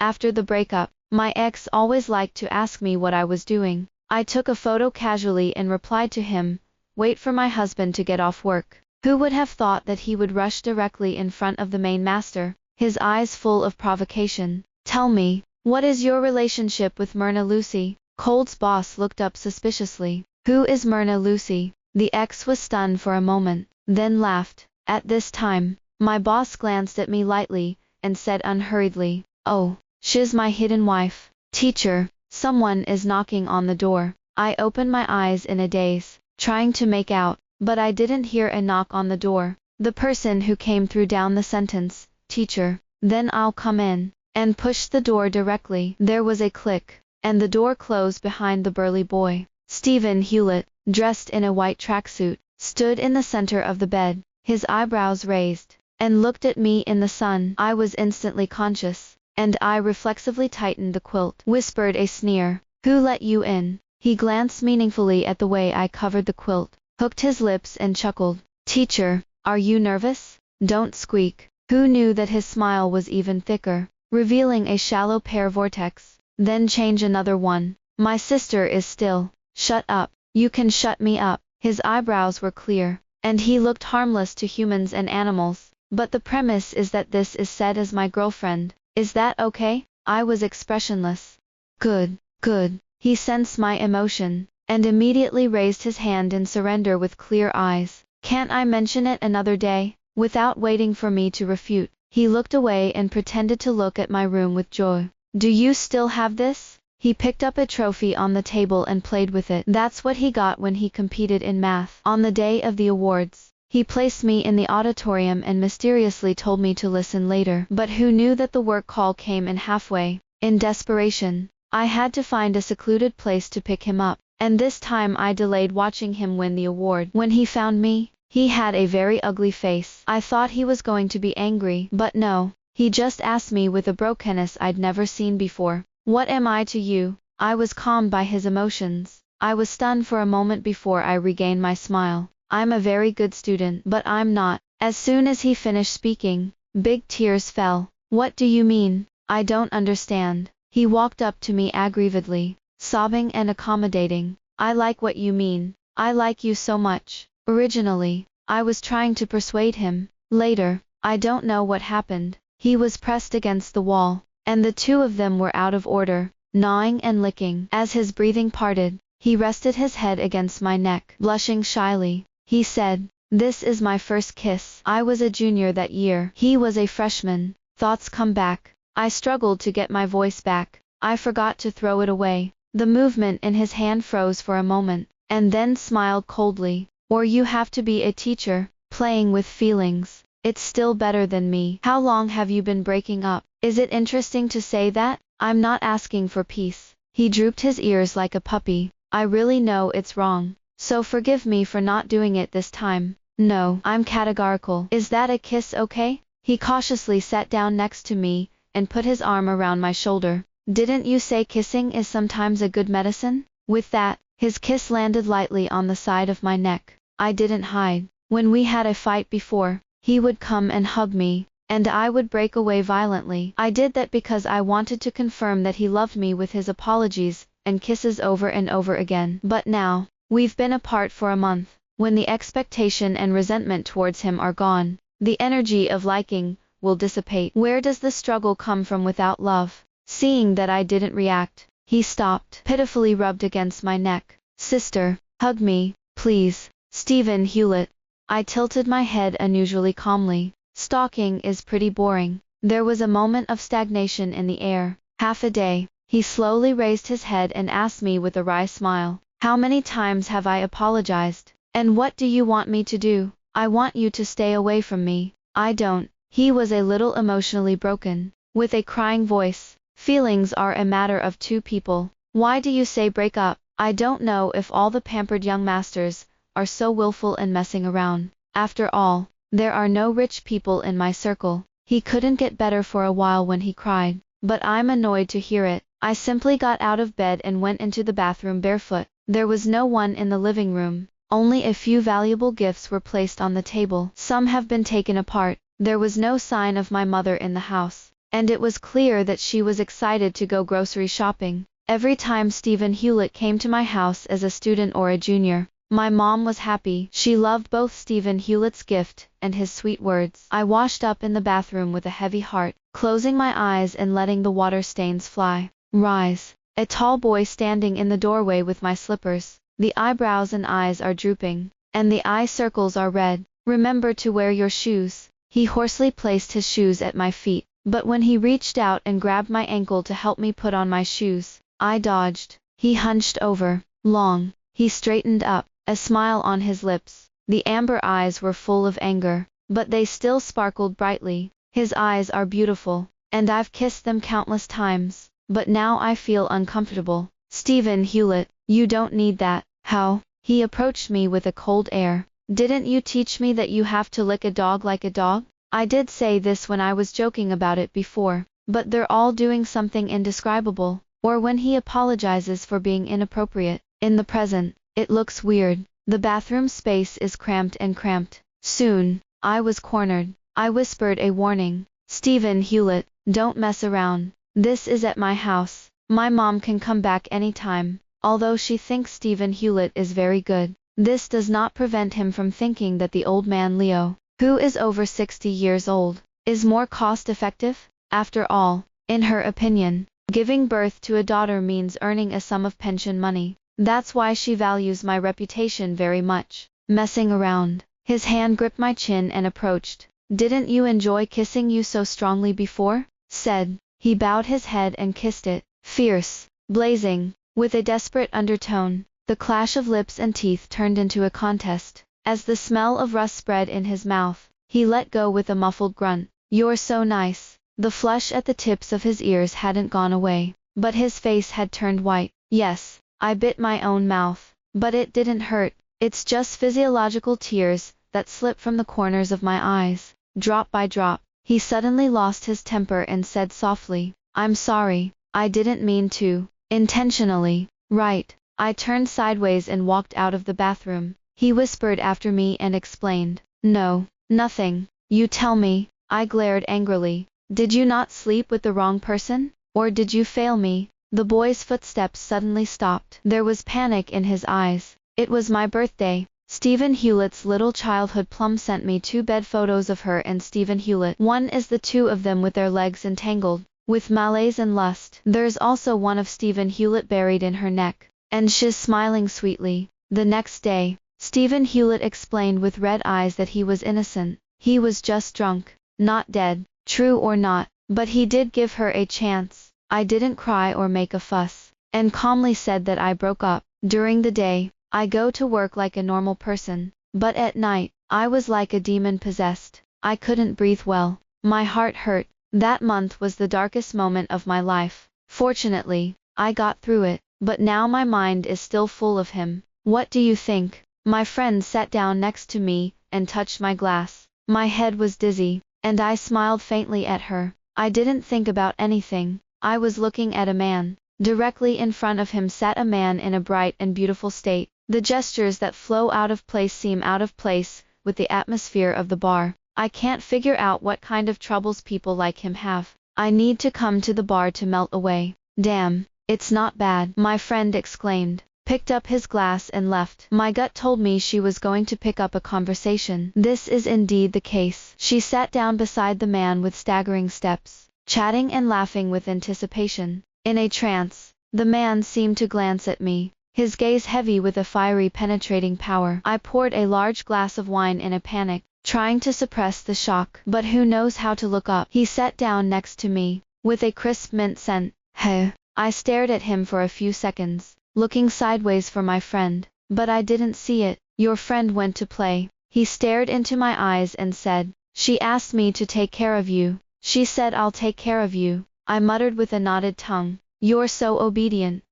After the breakup, my ex always liked to ask me what I was doing. I took a photo casually and replied to him, "Wait for my husband to get off work." Who would have thought that he would rush directly in front of the main master, his eyes full of provocation. "Tell me, what is your relationship with Myrna Lucy?" Cold's boss looked up suspiciously. "Who is Myrna Lucy?" The ex was stunned for a moment, then laughed. At this time, my boss glanced at me lightly, and said unhurriedly, "Oh, she's my hidden wife." "Teacher, someone is knocking on the door." I opened my eyes in a daze, trying to make out, but I didn't hear a knock on the door. The person who came through down the sentence, "Teacher, then I'll come in," and pushed the door directly. There was a click, and the door closed behind the burly boy. Stephen Hewlett, dressed in a white tracksuit, stood in the center of the bed, his eyebrows raised, and looked at me in the sun. I was instantly conscious, and I reflexively tightened the quilt. Whispered a sneer, "Who let you in?" He glanced meaningfully at the way I covered the quilt, hooked his lips and chuckled. "Teacher, are you nervous? Don't squeak." Who knew that his smile was even thicker, revealing a shallow pear vortex, then change another one. "My sister is still." "Shut up. You can shut me up." His eyebrows were clear, and he looked harmless to humans and animals. "But the premise is that this is said as my girlfriend. Is that okay?" I was expressionless. Good, good. He sensed my emotion, and immediately raised his hand in surrender with clear eyes. "Can't I mention it another day?" Without waiting for me to refute, he looked away and pretended to look at my room with joy. "Do you still have this?" He picked up a trophy on the table and played with it. That's what he got when he competed in math. On the day of the awards, he placed me in the auditorium and mysteriously told me to listen later. But who knew that the work call came in halfway? In desperation, I had to find a secluded place to pick him up, and this time I delayed watching him win the award. When he found me, he had a very ugly face. I thought he was going to be angry, but no, he just asked me with a brokenness I'd never seen before, "What am I to you?" I was calmed by his emotions. I was stunned for a moment before I regained my smile. "I'm a very good student, but I'm not." As soon as he finished speaking, big tears fell. "What do you mean? I don't understand." He walked up to me aggrievedly, sobbing and accommodating. "I like what you mean. I like you so much." Originally, I was trying to persuade him. Later, I don't know what happened. He was pressed against the wall, and the two of them were out of order, gnawing and licking. As his breathing parted, he rested his head against my neck. Blushing shyly, he said, "This is my first kiss." I was a junior that year. He was a freshman. Thoughts come back. I struggled to get my voice back. I forgot to throw it away. The movement in his hand froze for a moment, and then smiled coldly. "Or you have to be a teacher, playing with feelings. It's still better than me." "How long have you been breaking up? Is it interesting to say that?" "I'm not asking for peace." He drooped his ears like a puppy. "I really know it's wrong, so forgive me for not doing it this time." "No, I'm categorical." "Is that a kiss okay?" He cautiously sat down next to me, and put his arm around my shoulder. "Didn't you say kissing is sometimes a good medicine?" With that, his kiss landed lightly on the side of my neck. I didn't hide. When we had a fight before, he would come and hug me, and I would break away violently. I did that because I wanted to confirm that he loved me with his apologies and kisses over and over again. But now, we've been apart for a month. When the expectation and resentment towards him are gone, the energy of liking will dissipate. Where does the struggle come from without love? Seeing that I didn't react, he stopped, pitifully rubbed against my neck. "Sister, hug me, please." Stephen Hewlett. I tilted my head unusually calmly. "Stalking is pretty boring." There was a moment of stagnation in the air. "Half a day." He slowly raised his head and asked me with a wry smile, "How many times have I apologized? And what do you want me to do?" "I want you to stay away from me." "I don't." He was a little emotionally broken, with a crying voice. "Feelings are a matter of two people. Why do you say break up?" I don't know if all the pampered young masters are so willful and messing around. After all, there are no rich people in my circle. He couldn't get better for a while when he cried, but I'm annoyed to hear it. I simply got out of bed and went into the bathroom barefoot. There was no one in the living room. Only a few valuable gifts were placed on the table. Some have been taken apart. There was no sign of my mother in the house. and it was clear that she was excited to go grocery shopping. Every time Stephen Hewlett came to my house as a student or a junior, my mom was happy. She loved both Stephen Hewlett's gift and his sweet words. I washed up in the bathroom with a heavy heart, closing my eyes and letting the water stains fly. Rise. A tall boy standing in the doorway with my slippers. The eyebrows and eyes are drooping, and the eye circles are red. Remember to wear your shoes. He hoarsely placed his shoes at my feet, but when he reached out and grabbed my ankle to help me put on my shoes, I dodged. He hunched over. Long. He straightened up, a smile on his lips. The amber eyes were full of anger, but they still sparkled brightly. His eyes are beautiful, and I've kissed them countless times, but now I feel uncomfortable. Stephen Hewlett, you don't need that. How? He approached me with a cold air. Didn't you teach me that you have to lick a dog like a dog? I did say this when I was joking about it before, but they're all doing something indescribable. Or when he apologizes for being inappropriate. In the present, it looks weird. The bathroom space is cramped and cramped. Soon, I was cornered. I whispered a warning. Stephen Hewlett, don't mess around. This is at my house. My mom can come back anytime. Although she thinks Stephen Hewlett is very good, this does not prevent him from thinking that the old man Leo, who is over 60 years old, is more cost-effective. After all, in her opinion, giving birth to a daughter means earning a sum of pension money. That's why she values my reputation very much. Messing around. His hand gripped my chin and approached. Didn't you enjoy kissing you so strongly before? Said. He bowed his head and kissed it. Fierce. Blazing. With a desperate undertone. The clash of lips and teeth turned into a contest. As the smell of rust spread in his mouth, he let go with a muffled grunt. You're so nice. The flush at the tips of his ears hadn't gone away, but his face had turned white. Yes, I bit my own mouth, but it didn't hurt. It's just physiological tears that slip from the corners of my eyes, drop by drop. He suddenly lost his temper and said softly, I'm sorry, I didn't mean to. Intentionally. Right. I turned sideways and walked out of the bathroom. He whispered after me and explained, no, nothing. You tell me. I glared angrily. Did you not sleep with the wrong person? Or did you fail me? The boy's footsteps suddenly stopped. There was panic in his eyes. It was my birthday. Stephen Hewlett's little childhood plum sent me 2 bed photos of her and Stephen Hewlett. One is the 2 of them with their legs entangled, with malaise and lust. There's also one of Stephen Hewlett buried in her neck, and she's smiling sweetly. The next day, Stephen Hewlett explained with red eyes that he was innocent. He was just drunk, not dead. True or not, but he did give her a chance. I didn't cry or make a fuss, and calmly said that I broke up. During the day, I go to work like a normal person, but at night, I was like a demon possessed. I couldn't breathe well. My heart hurt. That month was the darkest moment of my life. Fortunately, I got through it, but now my mind is still full of him. What do you think? My friend sat down next to me and touched my glass. My head was dizzy, and I smiled faintly at her. I didn't think about anything. I was looking at a man. Directly in front of him sat a man in a bright and beautiful state. The gestures that flow out of place seem out of place with the atmosphere of the bar. I can't figure out what kind of troubles people like him have. I need to come to the bar to melt away. Damn, it's not bad, my friend exclaimed, picked up his glass and left. My gut told me she was going to pick up a conversation. This is indeed the case. She sat down beside the man with staggering steps, chatting and laughing with anticipation. In a trance, the man seemed to glance at me, his gaze heavy with a fiery penetrating power. I poured a large glass of wine in a panic, trying to suppress the shock. But who knows how to look up? He sat down next to me, with a crisp mint scent. Hey. I stared at him for a few seconds, looking sideways for my friend, but I didn't see it. Your friend went to play. He stared into my eyes and said, she asked me to take care of you. She said I'll take care of you. I muttered with a knotted tongue. You're so obedient.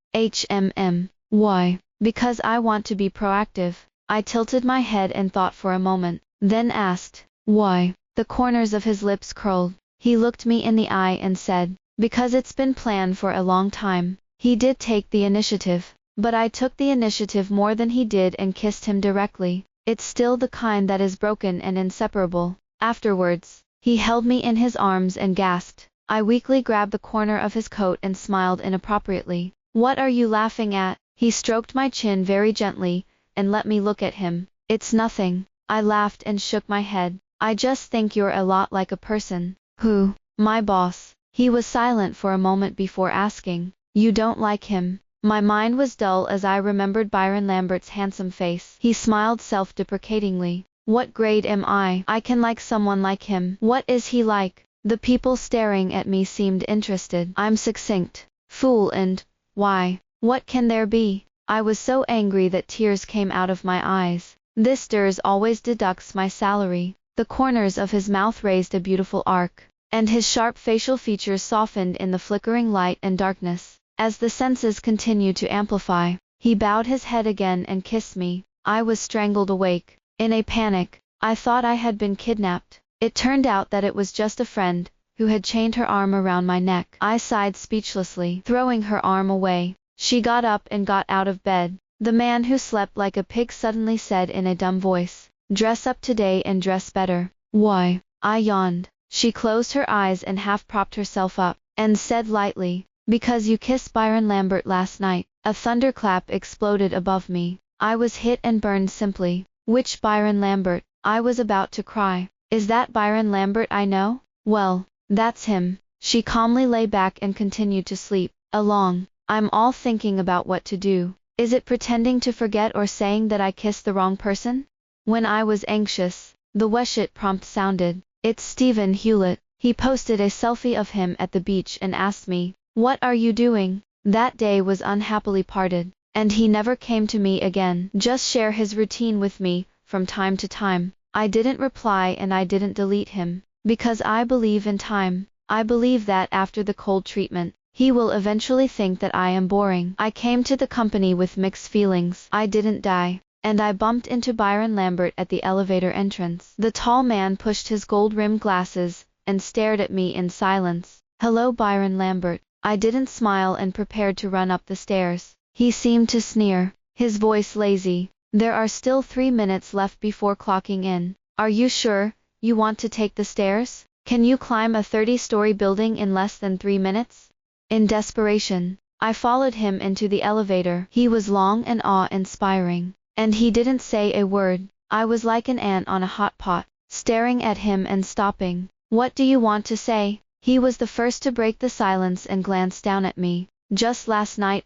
Why? Because I want to be proactive. I tilted my head and thought for a moment, then asked, why? The corners of his lips curled. He looked me in the eye and said, because it's been planned for a long time. He did take the initiative, but I took the initiative more than he did and kissed him directly. It's still the kind that is broken and inseparable. Afterwards, he held me in his arms and gasped, I weakly grabbed the corner of his coat and smiled inappropriately. What are you laughing at? He stroked my chin very gently, and let me look at him. It's nothing. I laughed and shook my head. I just think you're a lot like a person. Who? My boss. He was silent for a moment before asking, you don't like him? My mind was dull as I remembered Byron Lambert's handsome face. He smiled self-deprecatingly. What grade am I? I can like someone like him. What is he like? The people staring at me seemed interested. I'm succinct. Fool and, why? What can there be? I was so angry that tears came out of my eyes. This Durs always deducts my salary. The corners of his mouth raised a beautiful arc, and his sharp facial features softened in the flickering light and darkness. As the senses continued to amplify, he bowed his head again and kissed me. I was strangled awake. In a panic, I thought I had been kidnapped. It turned out that it was just a friend, who had chained her arm around my neck. I sighed speechlessly, throwing her arm away. She got up and got out of bed. The man who slept like a pig suddenly said in a dumb voice, dress up today and dress better. Why? I yawned. She closed her eyes and half propped herself up, and said lightly, because you kissed Byron Lambert last night. A thunderclap exploded above me. I was hit and burned simply. Which Byron Lambert? I was about to cry. Is that Byron Lambert I know? Well, that's him. She calmly lay back and continued to sleep. Along. I'm all thinking about what to do. Is it pretending to forget or saying that I kissed the wrong person? When I was anxious, the Weshit prompt sounded. It's Stephen Hewlett. He posted a selfie of him at the beach and asked me, what are you doing? That day was unhappily parted, and he never came to me again. Just share his routine with me, from time to time. I didn't reply and I didn't delete him, because I believe in time. I believe that after the cold treatment, he will eventually think that I am boring. I came to the company with mixed feelings. I didn't die, and I bumped into Byron Lambert at the elevator entrance. The tall man pushed his gold-rimmed glasses, and stared at me in silence. Hello Byron Lambert. I didn't smile and prepared to run up the stairs. He seemed to sneer, his voice lazy. There are still 3 minutes left before clocking in. Are you sure you want to take the stairs? Can you climb a 30-story building in less than 3 minutes? In desperation, I followed him into the elevator. He was long and awe-inspiring, and he didn't say a word. I was like an ant on a hot pot, staring at him and stopping. What do you want to say? He was the first to break the silence and glanced down at me. Just last night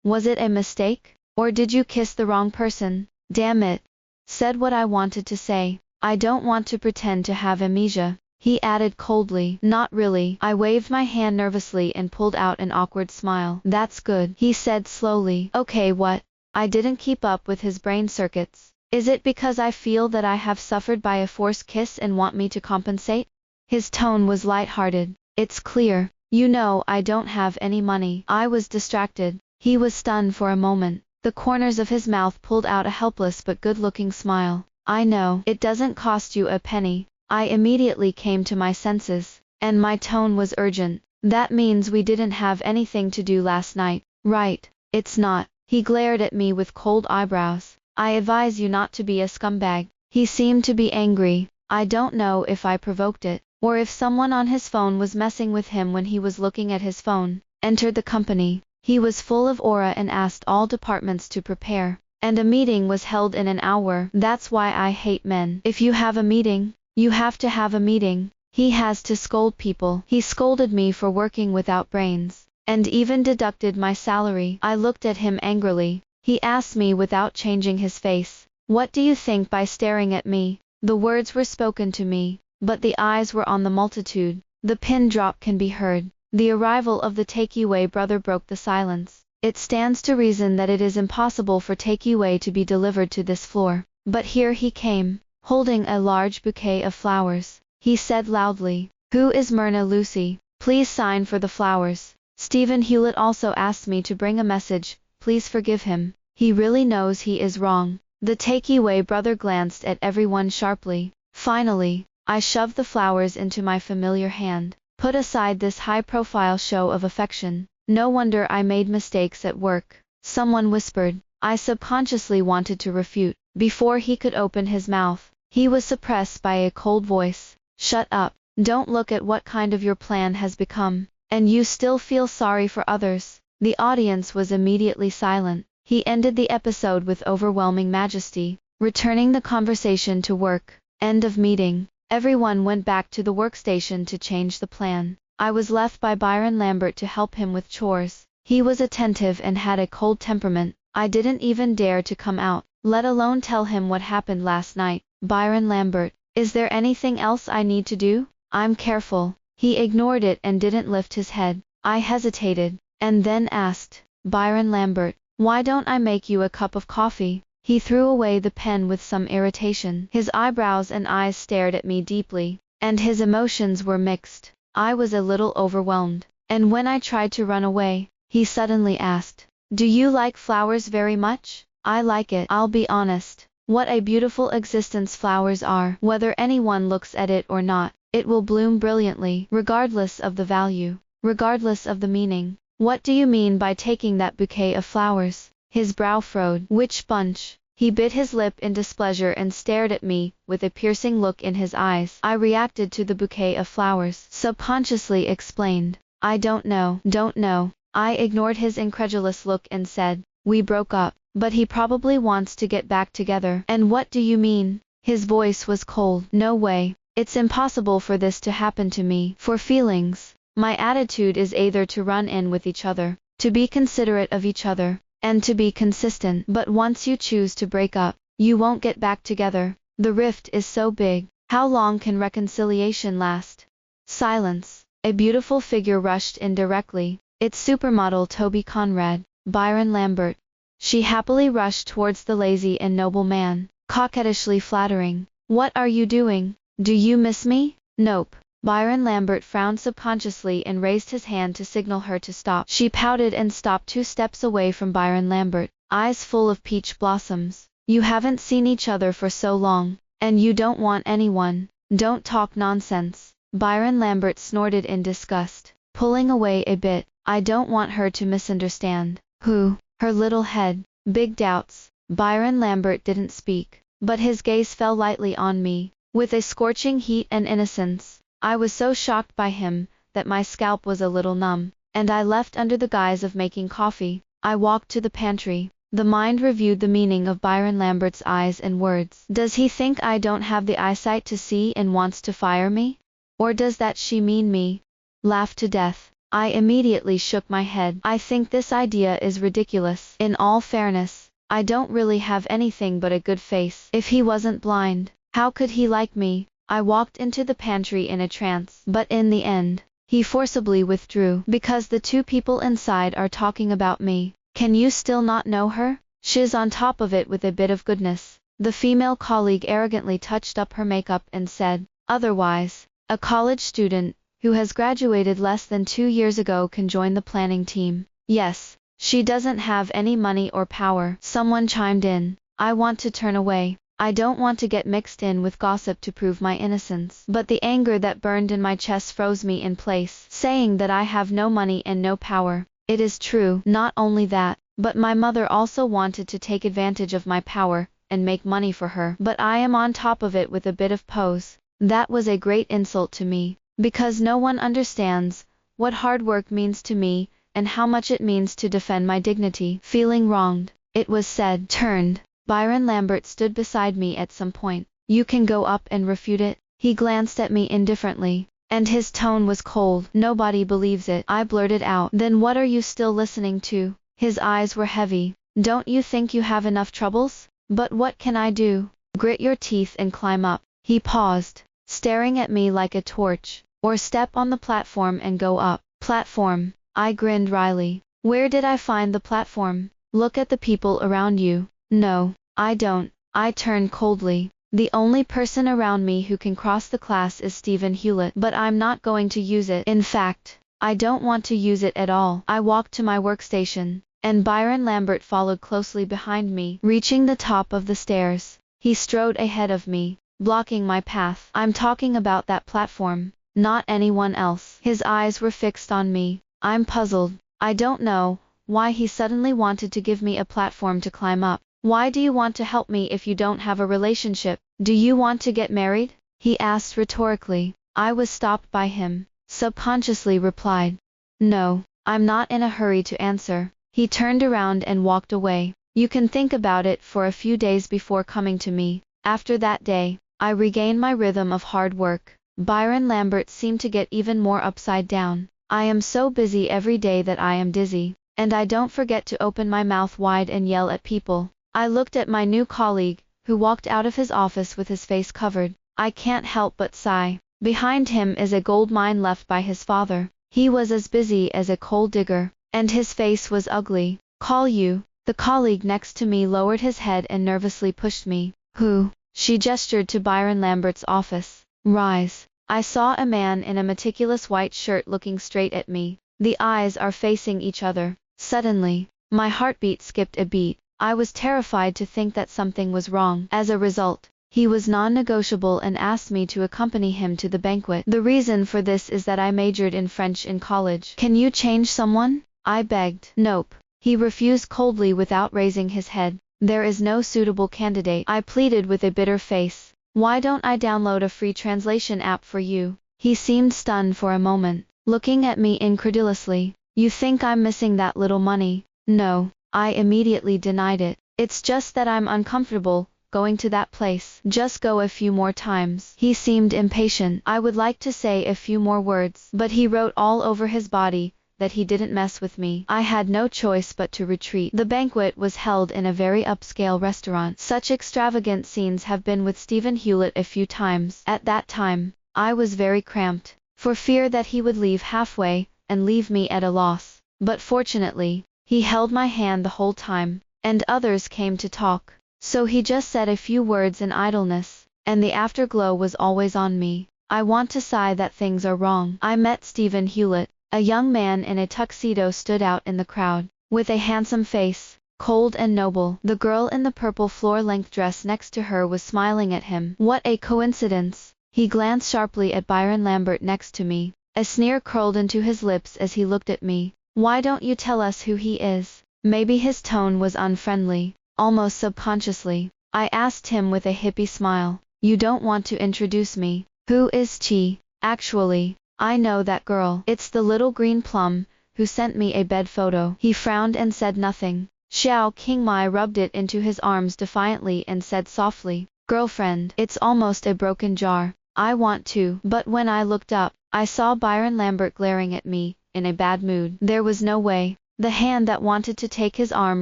was it a mistake? Or did you kiss the wrong person? Damn it. Said what I wanted to say. I don't want to pretend to have amnesia. He added coldly, not really. I waved my hand nervously and pulled out an awkward smile. That's good, he said slowly. Okay, what? I didn't keep up with his brain circuits. Is it because I feel that I have suffered by a forced kiss and want me to compensate? His tone was light-hearted. It's clear. You know I don't have any money. I was distracted. He was stunned for a moment. The corners of his mouth pulled out a helpless but good-looking smile. I know. It doesn't cost you a penny. I immediately came to my senses, and my tone was urgent. That means we didn't have anything to do last night, right? It's not. He glared at me with cold eyebrows. I advise you not to be a scumbag. He seemed to be angry. I don't know if I provoked it, or if someone on his phone was messing with him when he was looking at his phone. Entered the company. He was full of aura and asked all departments to prepare. And a meeting was held in an hour. That's why I hate men. If you have a meeting, you have to have a meeting. He has to scold people. He scolded me for working without brains, and even deducted my salary. I looked at him angrily. He asked me without changing his face, what do you think by staring at me? The words were spoken to me, but the eyes were on the multitude. The pin drop can be heard. The arrival of the takeaway brother broke the silence. It stands to reason that it is impossible for takeaway to be delivered to this floor. But here he came, holding a large bouquet of flowers. He said loudly, who is Myrna Lucy? Please sign for the flowers. Stephen Hewlett also asked me to bring a message. Please forgive him. He really knows he is wrong. The takeaway brother glanced at everyone sharply. Finally, I shoved the flowers into my familiar hand. Put aside this high-profile show of affection. No wonder I made mistakes at work. Someone whispered. I subconsciously wanted to refute. Before he could open his mouth, he was suppressed by a cold voice. Shut up. Don't look at what kind of your plan has become. And you still feel sorry for others. The audience was immediately silent. He ended the episode with overwhelming majesty, returning the conversation to work. End of meeting. Everyone went back to the workstation to change the plan. I was left by Byron Lambert to help him with chores. He was attentive and had a cold temperament. I didn't even dare to come out, let alone tell him what happened last night. Byron Lambert, is there anything else I need to do? I'm careful. He ignored it and didn't lift his head. I hesitated, and then asked, Byron Lambert, why don't I make you a cup of coffee? He threw away the pen with some irritation. His eyebrows and eyes stared at me deeply, and his emotions were mixed. I was a little overwhelmed, and when I tried to run away, he suddenly asked, do you like flowers very much? I like it, I'll be honest. What a beautiful existence flowers are. Whether anyone looks at it or not, it will bloom brilliantly, regardless of the value, regardless of the meaning. What do you mean by taking that bouquet of flowers? His brow furrowed. Which bunch? He bit his lip in displeasure and stared at me, with a piercing look in his eyes. I reacted to the bouquet of flowers, subconsciously explained. I don't know. Don't know. I ignored his incredulous look and said, we broke up, but he probably wants to get back together. And what do you mean? His voice was cold. No way. It's impossible for this to happen to me. For feelings, my attitude is either to run in with each other, to be considerate of each other, and to be consistent. But once you choose to break up, you won't get back together. The rift is so big. How long can reconciliation last? Silence. A beautiful figure rushed in directly. It's supermodel Toby Conrad, Byron Lambert. She happily rushed towards the lazy and noble man, coquettishly flattering. What are you doing? Do you miss me? Nope. Byron Lambert frowned subconsciously and raised his hand to signal her to stop. She pouted and stopped 2 steps away from Byron Lambert, eyes full of peach blossoms. You haven't seen each other for so long, and you don't want anyone. Don't talk nonsense. Byron Lambert snorted in disgust, pulling away a bit. I don't want her to misunderstand. Who? Her little head. Big doubts. Byron Lambert didn't speak, but his gaze fell lightly on me, with a scorching heat and innocence. I was so shocked by him, that my scalp was a little numb, and I left under the guise of making coffee. I walked to the pantry. The mind reviewed the meaning of Byron Lambert's eyes and words. Does he think I don't have the eyesight to see and wants to fire me? Or does that she mean me? Laughed to death. I immediately shook my head. I think this idea is ridiculous. In all fairness, I don't really have anything but a good face. If he wasn't blind, how could he like me? I walked into the pantry in a trance, but in the end, he forcibly withdrew. Because the 2 people inside are talking about me. Can you still not know her? She's on top of it with a bit of goodness. The female colleague arrogantly touched up her makeup and said, otherwise, a college student, who has graduated less than 2 years ago can join the planning team. Yes, she doesn't have any money or power. Someone chimed in. I want to turn away. I don't want to get mixed in with gossip to prove my innocence. But the anger that burned in my chest froze me in place, saying that I have no money and no power. It is true. Not only that, but my mother also wanted to take advantage of my power, and make money for her. But I am on top of it with a bit of pose. That was a great insult to me, because no one understands what hard work means to me, and how much it means to defend my dignity. Feeling wronged, it was said. Turned. Byron Lambert stood beside me at some point. You can go up and refute it. He glanced at me indifferently, and his tone was cold. Nobody believes it. I blurted out. Then what are you still listening to? His eyes were heavy. Don't you think you have enough troubles? But what can I do? Grit your teeth and climb up. He paused, staring at me like a torch. Or step on the platform and go up. Platform. I grinned wryly. Where did I find the platform? Look at the people around you. No, I don't. I turned coldly. The only person around me who can cross the class is Stephen Hewlett, but I'm not going to use it. In fact, I don't want to use it at all. I walked to my workstation, and Byron Lambert followed closely behind me. Reaching the top of the stairs, he strode ahead of me, blocking my path. I'm talking about that platform, not anyone else. His eyes were fixed on me. I'm puzzled. I don't know why he suddenly wanted to give me a platform to climb up. Why do you want to help me if you don't have a relationship? Do you want to get married? He asked rhetorically. I was stopped by him, subconsciously replied, "No, I'm not in a hurry to answer." He turned around and walked away. You can think about it for a few days before coming to me. After that day, I regained my rhythm of hard work. Byron Lambert seemed to get even more upside down. I am so busy every day that I am dizzy, and I don't forget to open my mouth wide and yell at people. I looked at my new colleague, who walked out of his office with his face covered. I can't help but sigh. Behind him is a gold mine left by his father. He was as busy as a coal digger, and his face was ugly. "Call you." The colleague next to me lowered his head and nervously pushed me. "Who?" She gestured to Byron Lambert's office. "Rise." I saw a man in a meticulous white shirt looking straight at me. The eyes are facing each other. Suddenly, my heartbeat skipped a beat. I was terrified to think that something was wrong. As a result, he was non-negotiable and asked me to accompany him to the banquet. The reason for this is that I majored in French in college. "Can you change someone?" I begged. "Nope." He refused coldly without raising his head. "There is no suitable candidate," I pleaded with a bitter face. "Why don't I download a free translation app for you?" He seemed stunned for a moment, looking at me incredulously. "You think I'm missing that little money?" "No." I immediately denied it. "It's just that I'm uncomfortable going to that place." "Just go a few more times." He seemed impatient. I would like to say a few more words, but he wrote all over his body that he didn't mess with me. I had no choice but to retreat. The banquet was held in a very upscale restaurant. Such extravagant scenes have been with Stephen Hewlett a few times. At that time, I was very cramped, for fear that he would leave halfway and leave me at a loss. But fortunately, he held my hand the whole time, and others came to talk. So he just said a few words in idleness, and the afterglow was always on me. I want to sigh that things are wrong. I met Stephen Hewlett. A young man in a tuxedo stood out in the crowd, with a handsome face, cold and noble. The girl in the purple floor-length dress next to her was smiling at him. What a coincidence! He glanced sharply at Byron Lambert next to me. A sneer curled into his lips as he looked at me. "Why don't you tell us who he is?" Maybe his tone was unfriendly, almost subconsciously. I asked him with a hippie smile. "You don't want to introduce me?" "Who is she?" "Actually, I know that girl. It's the little green plum, who sent me a bed photo." He frowned and said nothing. Xiao Qingmai rubbed it into his arms defiantly and said softly, "Girlfriend, it's almost a broken jar. I want to." But when I looked up, I saw Byron Lambert glaring at me, in a bad mood. There was no way. The hand that wanted to take his arm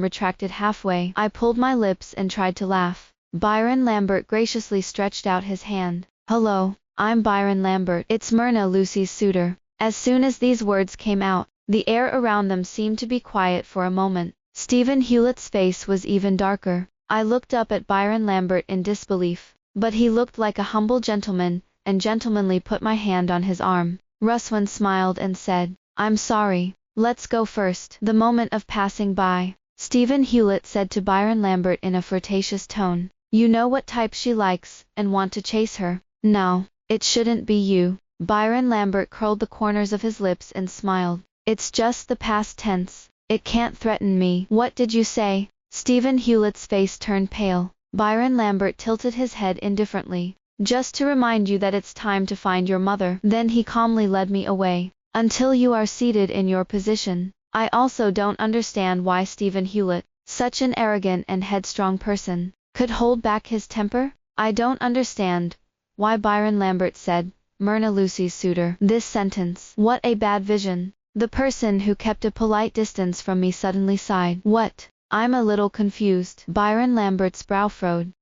retracted halfway. I pulled my lips and tried to laugh. Byron Lambert graciously stretched out his hand. "Hello. I'm Byron Lambert. It's Myrna, Lucy's suitor." As soon as these words came out, the air around them seemed to be quiet for a moment. Stephen Hewlett's face was even darker. I looked up at Byron Lambert in disbelief, but he looked like a humble gentleman, and gentlemanly put my hand on his arm. Ruswan smiled and said, "I'm sorry. Let's go first." The moment of passing by, Stephen Hewlett said to Byron Lambert in a flirtatious tone, "You know what type she likes, and want to chase her. Now, it shouldn't be you." Byron Lambert curled the corners of his lips and smiled. "It's just the past tense. It can't threaten me." "What did you say?" Stephen Hewlett's face turned pale. Byron Lambert tilted his head indifferently. "Just to remind you that it's time to find your mother." Then he calmly led me away. "Until you are seated in your position." I also don't understand why Stephen Hewlett, such an arrogant and headstrong person, could hold back his temper. I don't understand why Byron Lambert said, "Myrna, Lucy's suitor." This sentence. What a bad vision. The person who kept a polite distance from me suddenly sighed. "What?" "I'm a little confused." Byron Lambert's brow furrowed.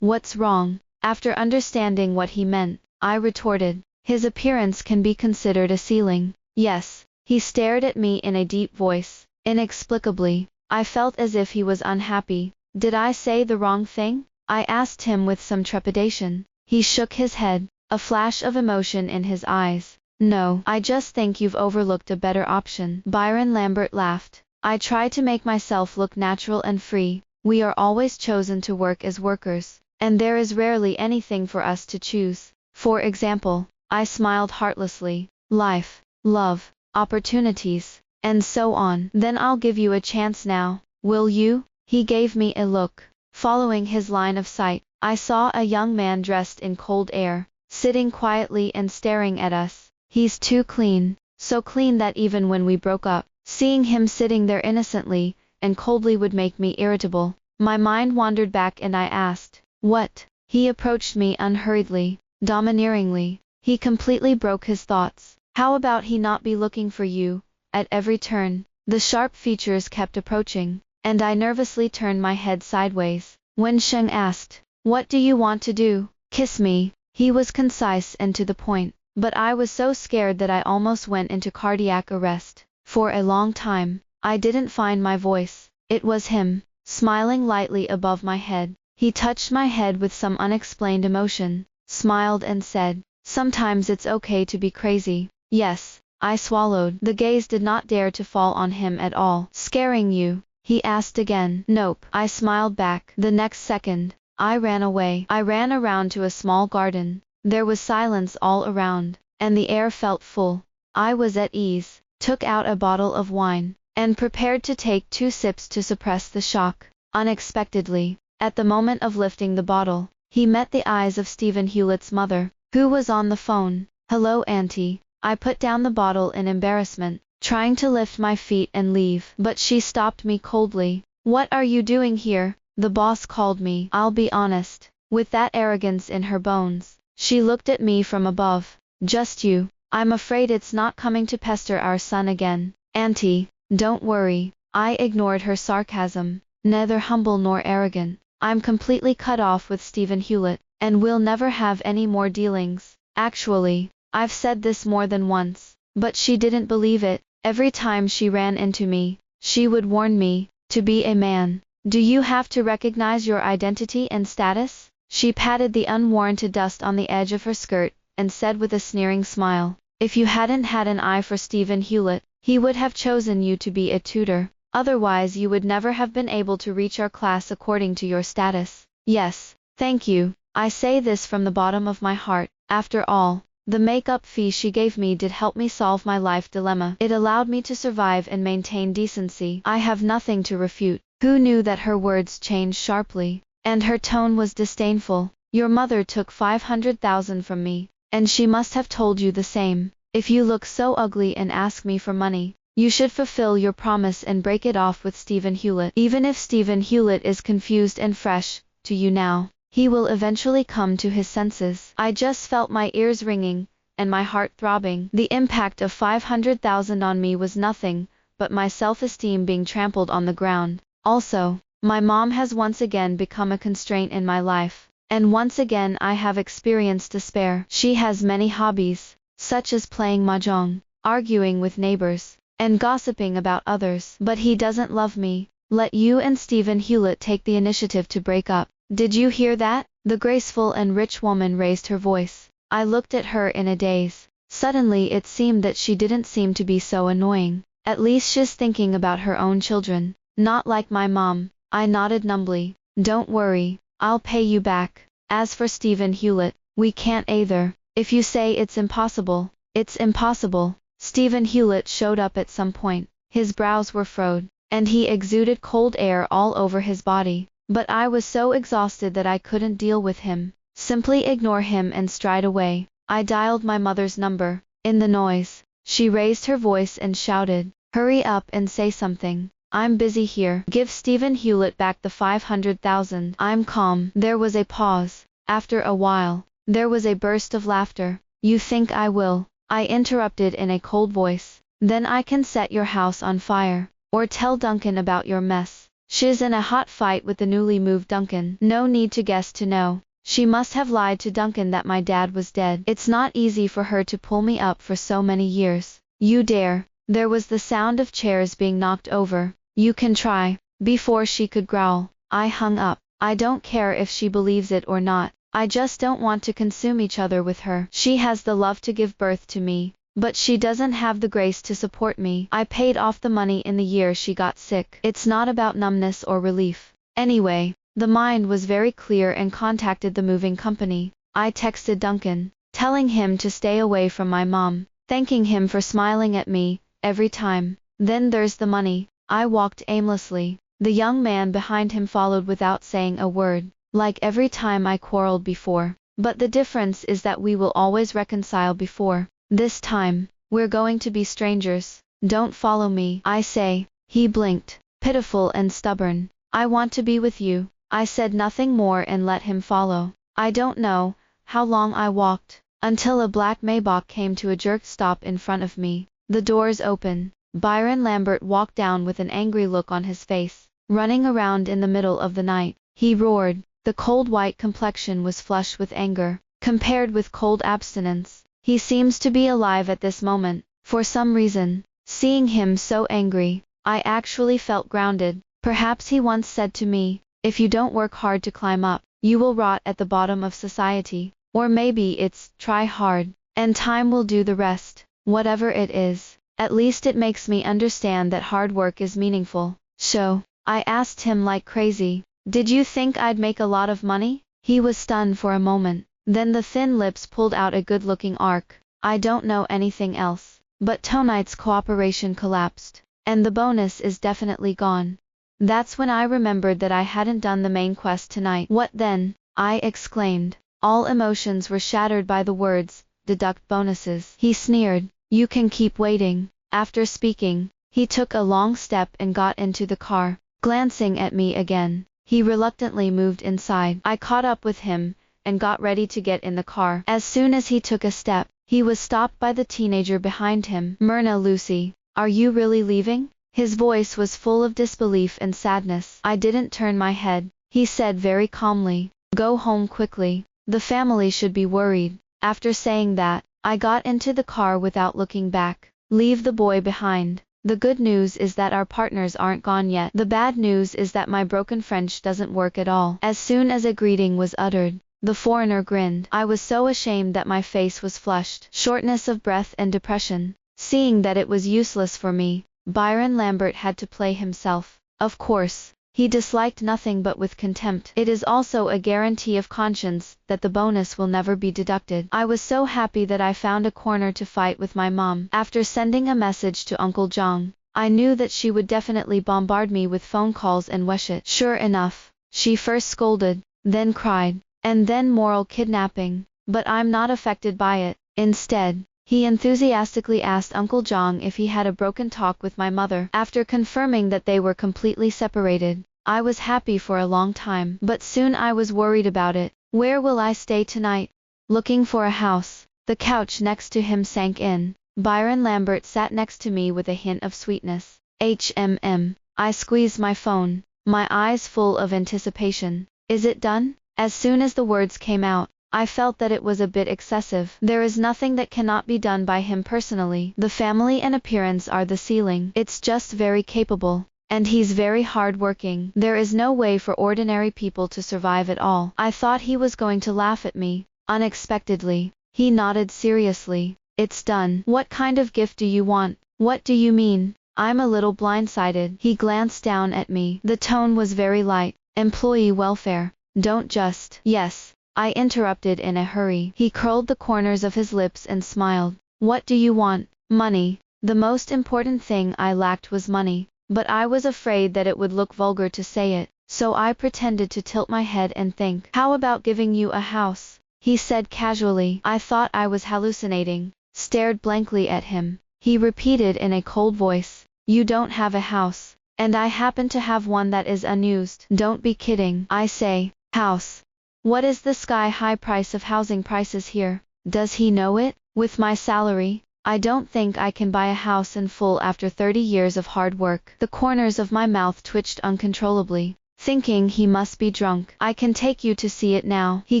What's wrong?" After understanding what he meant, I retorted, "His appearance can be considered a ceiling." "Yes." He stared at me in a deep voice. Inexplicably, I felt as if he was unhappy. "Did I say the wrong thing?" I asked him with some trepidation. He shook his head, a flash of emotion in his eyes. "No, I just think you've overlooked a better option." Byron Lambert laughed. "I try to make myself look natural and free. We are always chosen to work as workers, and there is rarely anything for us to choose. For example," I smiled heartlessly, "life, love, opportunities, and so on." "Then I'll give you a chance now, will you?" He gave me a look. Following his line of sight, I saw a young man dressed in cold air, sitting quietly and staring at us. He's too clean, so clean that even when we broke up, seeing him sitting there innocently and coldly would make me irritable. My mind wandered back and I asked, what? He approached me unhurriedly, domineeringly. He completely broke his thoughts. How about he not be looking for you? At every turn, the sharp features kept approaching, and I nervously turned my head sideways. When Sheng asked, what do you want to do? Kiss me. He was concise and to the point, but I was so scared that I almost went into cardiac arrest. For a long time, I didn't find my voice. It was him, smiling lightly above my head. He touched my head with some unexplained emotion, smiled and said, sometimes it's okay to be crazy. Yes, I swallowed. The gaze did not dare to fall on him at all. Scaring you? He asked again. Nope. I smiled back. The next second, I ran away. I ran around to a small garden. There was silence all around, and the air felt full. I was at ease, took out a bottle of wine, and prepared to take 2 sips to suppress the shock. Unexpectedly, at the moment of lifting the bottle, he met the eyes of Stephen Hewlett's mother, who was on the phone. Hello, Auntie. I put down the bottle in embarrassment, trying to lift my feet and leave, but she stopped me coldly. What are you doing here? The boss called me. I'll be honest. With that arrogance in her bones, she looked at me from above. Just you. I'm afraid it's not coming to pester our son again. Auntie, don't worry. I ignored her sarcasm. Neither humble nor arrogant. I'm completely cut off with Stephen Hewlett, and we'll never have any more dealings. Actually, I've said this more than once, but she didn't believe it. Every time she ran into me, she would warn me, to be a man. Do you have to recognize your identity and status? She patted the unwarranted dust on the edge of her skirt, and said with a sneering smile, if you hadn't had an eye for Stephen Hewlett, he would have chosen you to be a tutor. Otherwise you would never have been able to reach our class according to your status. Yes, thank you. I say this from the bottom of my heart. After all, the makeup fee she gave me did help me solve my life dilemma. It allowed me to survive and maintain decency. I have nothing to refute. Who knew that her words changed sharply, and her tone was disdainful. Your mother took 500,000 from me, and she must have told you the same. If you look so ugly and ask me for money, you should fulfill your promise and break it off with Stephen Hewlett. Even if Stephen Hewlett is confused and fresh to you now, he will eventually come to his senses. I just felt my ears ringing, and my heart throbbing. The impact of 500,000 on me was nothing, but my self-esteem being trampled on the ground. Also, my mom has once again become a constraint in my life, and once again I have experienced despair. She has many hobbies, such as playing mahjong, arguing with neighbors, and gossiping about others. But he doesn't love me. Let you and Stephen Hewlett take the initiative to break up. Did you hear that? The graceful and rich woman raised her voice. I looked at her in a daze. Suddenly it seemed that she didn't seem to be so annoying. At least she's thinking about her own children. Not like my mom. I nodded numbly. Don't worry, I'll pay you back. As for Stephen Hewlett, we can't either. If you say it's impossible, it's impossible. Stephen Hewlett showed up at some point. His brows were furrowed, and he exuded cold air all over his body. But I was so exhausted that I couldn't deal with him. Simply ignore him and stride away. I dialed my mother's number. In the noise, she raised her voice and shouted, hurry up and say something. I'm busy here. Give Stephen Hewlett back the 500,000. I'm calm. There was a pause. After a while, there was a burst of laughter. You think I will? I interrupted in a cold voice. Then I can set your house on fire, or tell Duncan about your mess. She's in a hot fight with the newly moved Duncan. No need to guess to know. She must have lied to Duncan that my dad was dead. It's not easy for her to pull me up for so many years. You dare. There was the sound of chairs being knocked over. You can try. Before she could growl, I hung up. I don't care if she believes it or not. I just don't want to consume each other with her. She has the love to give birth to me, but she doesn't have the grace to support me. I paid off the money in the year she got sick. It's not about numbness or relief. Anyway, the mind was very clear and contacted the moving company. I texted Duncan, telling him to stay away from my mom, thanking him for smiling at me every time. Then there's the money. I walked aimlessly. The young man behind him followed without saying a word. Like every time I quarreled before, But the difference is that we will always reconcile before. This time, we're going to be strangers. Don't follow me, I say. He blinked, pitiful and stubborn. I want to be with you. I said nothing more and let him follow. I don't know how long I walked, until a black Maybach came to a jerked stop in front of me. The doors open. Byron Lambert walked down with an angry look on his face, running around in the middle of the night. He roared. The cold white complexion was flushed with anger, compared with cold abstinence. He seems to be alive at this moment, for some reason. Seeing him so angry, I actually felt grounded. Perhaps he once said to me, if you don't work hard to climb up, you will rot at the bottom of society. Or maybe it's, try hard, and time will do the rest. Whatever it is, at least it makes me understand that hard work is meaningful. So, I asked him like crazy, did you think I'd make a lot of money? He was stunned for a moment. Then the thin lips pulled out a good-looking arc. I don't know anything else. But tonight's cooperation collapsed, and the bonus is definitely gone. That's when I remembered that I hadn't done the main quest tonight. What then? I exclaimed. All emotions were shattered by the words, deduct bonuses. He sneered. You can keep waiting. After speaking, he took a long step and got into the car. Glancing at me again, he reluctantly moved inside. I caught up with him, and got ready to get in the car. As soon as he took a step, he was stopped by the teenager behind him. Myrna Lucy, are you really leaving? His voice was full of disbelief and sadness. I didn't turn my head. He said very calmly, go home quickly. The family should be worried. After saying that, I got into the car without looking back. Leave the boy behind. The good news is that our partners aren't gone yet. The bad news is that my broken French doesn't work at all. As soon as a greeting was uttered, the foreigner grinned. I was so ashamed that my face was flushed. Shortness of breath and depression. Seeing that it was useless for me, Byron Lambert had to play himself. Of course, he disliked nothing but with contempt. It is also a guarantee of conscience that the bonus will never be deducted. I was so happy that I found a corner to fight with my mom. After sending a message to Uncle Jong, I knew that she would definitely bombard me with phone calls and wish it. Sure enough, she first scolded, then cried, and then moral kidnapping. But I'm not affected by it. Instead, he enthusiastically asked Uncle Jong if he had a broken talk with my mother. After confirming that they were completely separated, I was happy for a long time. But soon I was worried about it. Where will I stay tonight? Looking for a house. The couch next to him sank in. Byron Lambert sat next to me with a hint of sweetness. I squeezed my phone, my eyes full of anticipation. Is it done? As soon as the words came out, I felt that it was a bit excessive. There is nothing that cannot be done by him personally. The family and appearance are the ceiling. It's just very capable. And he's very hard-working. There is no way for ordinary people to survive at all. I thought he was going to laugh at me. Unexpectedly, he nodded seriously. It's done. What kind of gift do you want? What do you mean? I'm a little blindsided. He glanced down at me. The tone was very light. Employee welfare. Don't just. Yes. I interrupted in a hurry. He curled the corners of his lips and smiled. What do you want? Money. The most important thing I lacked was money, but I was afraid that it would look vulgar to say it, so I pretended to tilt my head and think. How about giving you a house? He said casually. I thought I was hallucinating, stared blankly at him. He repeated in a cold voice, you don't have a house, and I happen to have one that is unused. Don't be kidding. I say, house. What is the sky-high price of housing prices here? Does he know it? With my salary, I don't think I can buy a house in full after 30 years of hard work. The corners of my mouth twitched uncontrollably, thinking he must be drunk. I can take you to see it now. He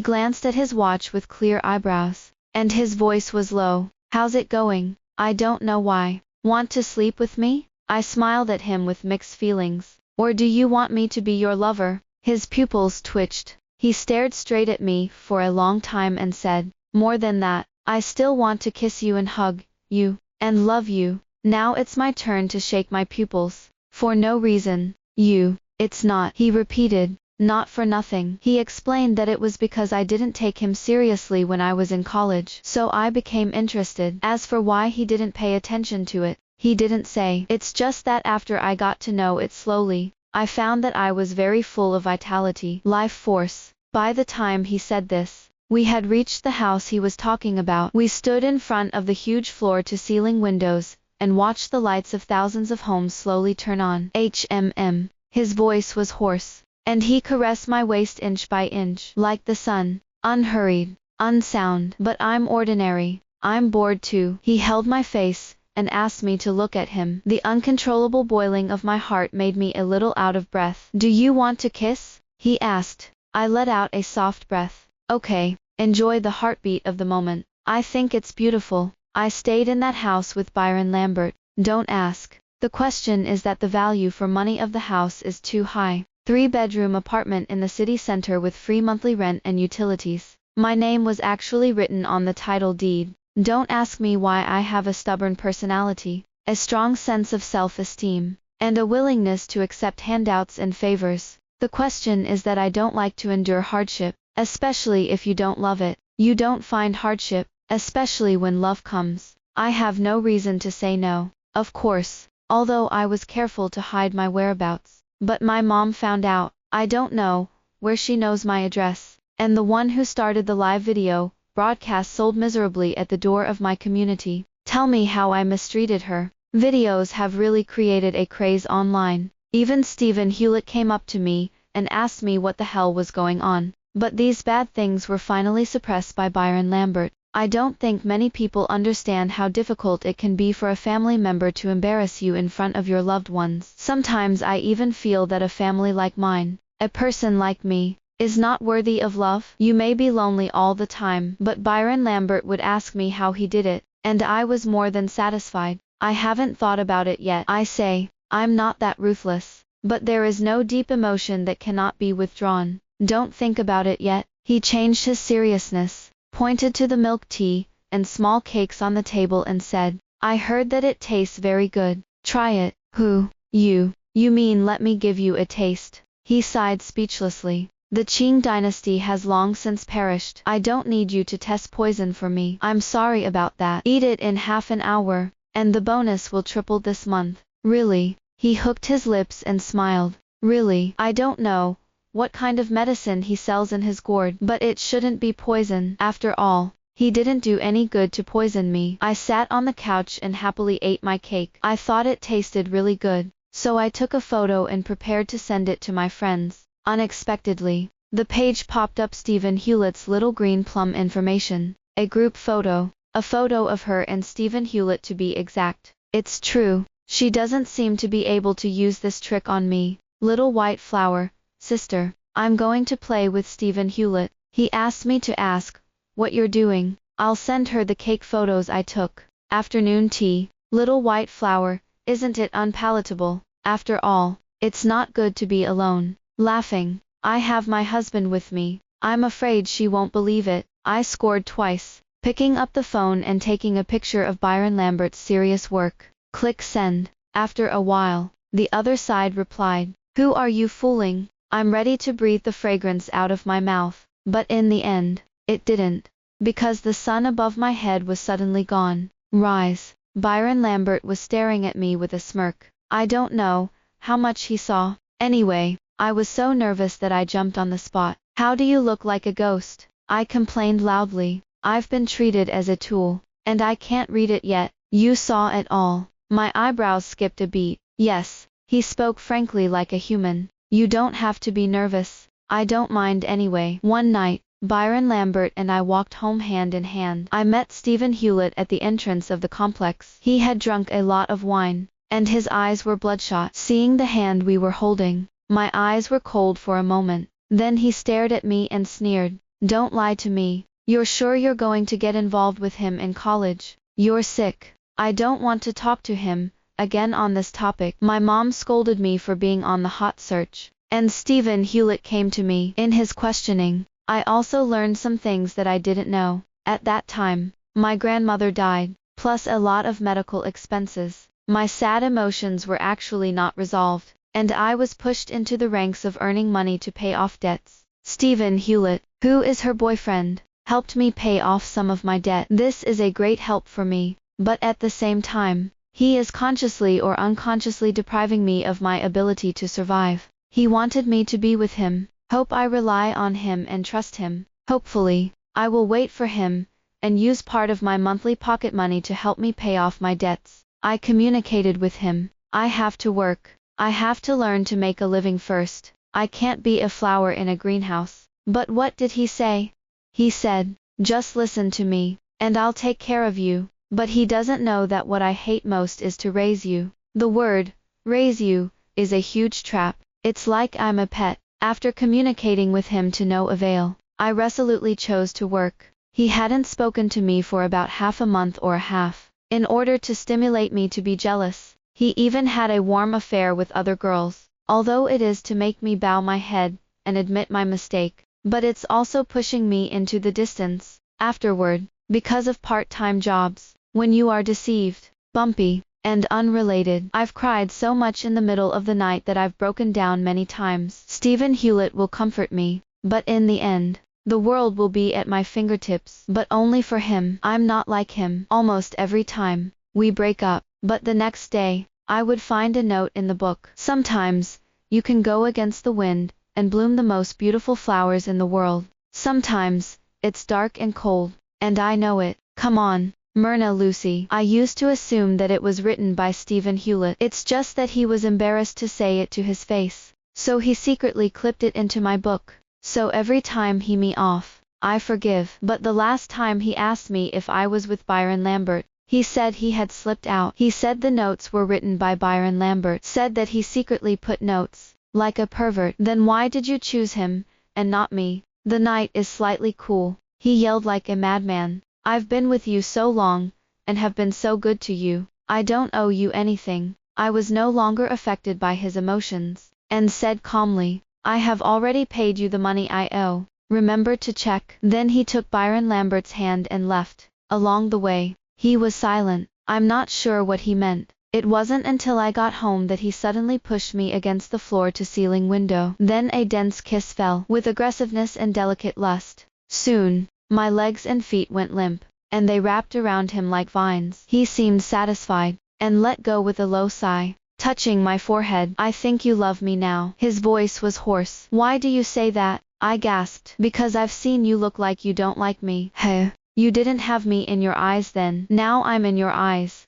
glanced at his watch with clear eyebrows, and his voice was low. How's it going? I don't know why. Want to sleep with me? I smiled at him with mixed feelings. Or do you want me to be your lover? His pupils twitched. He stared straight at me for a long time and said, more than that, I still want to kiss you and hug you, and love you. Now it's my turn to shake my pupils. For no reason. It's not, he repeated, not for nothing. He explained that it was because I didn't take him seriously when I was in college. So I became interested. As for why he didn't pay attention to it, he didn't say. It's just that after I got to know it slowly, I found that I was very full of vitality, life force. By the time he said this, We had reached the house he was talking about. We stood in front of the huge floor-to-ceiling windows, and watched the lights of thousands of homes slowly turn on. His voice was hoarse, and he caressed my waist inch by inch, like the sun, unhurried, unsound. But I'm ordinary. I'm bored too. He held my face, and asked me to look at him. The uncontrollable boiling of my heart made me a little out of breath. Do you want to kiss? He asked. I let out a soft breath. Okay, enjoy the heartbeat of the moment. I think it's beautiful. I stayed in that house with Byron Lambert. Don't ask. The question is that the value for money of the house is too high. 3-bedroom apartment in the city center with free monthly rent and utilities. My name was actually written on the title deed. Don't ask me why. I have a stubborn personality, a strong sense of self-esteem, and a willingness to accept handouts and favors. The question is that I don't like to endure hardship, especially if you don't love it. You don't find hardship, especially when love comes. I have no reason to say no. Of course, although I was careful to hide my whereabouts. But my mom found out. I don't know where she knows my address. And the one who started the live video broadcast sold miserably at the door of my community. Tell me how I mistreated her. Videos have really created a craze online. Even Stephen Hewlett came up to me and asked me what the hell was going on. But these bad things were finally suppressed by Byron Lambert. I don't think many people understand how difficult it can be for a family member to embarrass you in front of your loved ones. Sometimes I even feel that a family like mine, a person like me, is not worthy of love. You may be lonely all the time, but Byron Lambert would ask me how he did it, and I was more than satisfied. I haven't thought about it yet. I say, I'm not that ruthless, but there is no deep emotion that cannot be withdrawn. Don't think about it yet. He changed his seriousness, pointed to the milk tea and small cakes on the table and said, I heard that it tastes very good. Try it. Who? You. You mean let me give you a taste? He sighed speechlessly. The Qing dynasty has long since perished. I don't need you to test poison for me. I'm sorry about that. Eat it in half an hour, and the bonus will triple this month. Really? He hooked his lips and smiled. Really? I don't know what kind of medicine he sells in his gourd, but it shouldn't be poison. After all, he didn't do any good to poison me. I sat on the couch and happily ate my cake. I thought it tasted really good, so I took a photo and prepared to send it to my friends. Unexpectedly, the page popped up Stephen Hewlett's little green plum information. A group photo. A photo of her and Stephen Hewlett to be exact. It's true. She doesn't seem to be able to use this trick on me. Little white flower, sister, I'm going to play with Stephen Hewlett. He asked me to ask what you're doing. I'll send her the cake photos I took. Afternoon tea. Little white flower, isn't it unpalatable? After all, it's not good to be alone. Laughing. I have my husband with me. I'm afraid she won't believe it. I scored twice, picking up the phone and taking a picture of Byron Lambert's serious work. Click send. After a while, the other side replied, who are you fooling? I'm ready to breathe the fragrance out of my mouth. But in the end, it didn't, because the sun above my head was suddenly gone. Rise. Byron Lambert was staring at me with a smirk. I don't know how much he saw. Anyway, I was so nervous that I jumped on the spot. How do you look like a ghost? I complained loudly. I've been treated as a tool, and I can't read it yet. You saw it all. My eyebrows skipped a beat. Yes, he spoke frankly like a human. You don't have to be nervous. I don't mind anyway. One night, Byron Lambert and I walked home hand in hand. I met Stephen Hewlett at the entrance of the complex. He had drunk a lot of wine, and his eyes were bloodshot. Seeing the hand we were holding, my eyes were cold for a moment. Then he stared at me and sneered. Don't lie to me. You're sure you're going to get involved with him in college? You're sick. I don't want to talk to him again on this topic. My mom scolded me for being on the hot search, and Stephen Hewlett came to me. In his questioning, I also learned some things that I didn't know. At that time, my grandmother died, plus a lot of medical expenses. My sad emotions were actually not resolved, and I was pushed into the ranks of earning money to pay off debts. Stephen Hewlett, who is her boyfriend, helped me pay off some of my debt. This is a great help for me, but at the same time, he is consciously or unconsciously depriving me of my ability to survive. He wanted me to be with him. Hope I rely on him and trust him. Hopefully, I will wait for him, and use part of my monthly pocket money to help me pay off my debts. I communicated with him. I have to work. I have to learn to make a living first. I can't be a flower in a greenhouse. But what did he say? He said, just listen to me, and I'll take care of you. But he doesn't know that what I hate most is to raise you. The word, raise you, is a huge trap. It's like I'm a pet. After communicating with him to no avail, I resolutely chose to work. He hadn't spoken to me for about half a month or a half. In order to stimulate me to be jealous, he even had a warm affair with other girls. Although it is to make me bow my head and admit my mistake, but it's also pushing me into the distance. Afterward, because of part-time jobs, when you are deceived, bumpy, and unrelated. I've cried so much in the middle of the night that I've broken down many times. Stephen Hewlett will comfort me, but in the end, the world will be at my fingertips. But only for him. I'm not like him. Almost every time we break up, but the next day, I would find a note in the book. Sometimes, you can go against the wind, and bloom the most beautiful flowers in the world. Sometimes, it's dark and cold, and I know it. Come on, Myrna Lucy. I used to assume that it was written by Stephen Hewlett. It's just that he was embarrassed to say it to his face, so he secretly clipped it into my book. So every time he me off, I forgive. But the last time he asked me if I was with Byron Lambert, he said he had slipped out. He said the notes were written by Byron Lambert. Said that he secretly put notes, like a pervert. Then why did you choose him, and not me? The night is slightly cool. He yelled like a madman. I've been with you so long, and have been so good to you. I don't owe you anything. I was no longer affected by his emotions, and said calmly, I have already paid you the money I owe. Remember to check. Then he took Byron Lambert's hand and left. Along the way, he was silent. I'm not sure what he meant. It wasn't until I got home that he suddenly pushed me against the floor-to-ceiling window. Then a dense kiss fell, with aggressiveness and delicate lust. Soon, my legs and feet went limp, and they wrapped around him like vines. He seemed satisfied, and let go with a low sigh, touching my forehead. I think you love me now. His voice was hoarse. Why do you say that? I gasped. Because I've seen you look like you don't like me. Heh. You didn't have me in your eyes then. Now I'm in your eyes.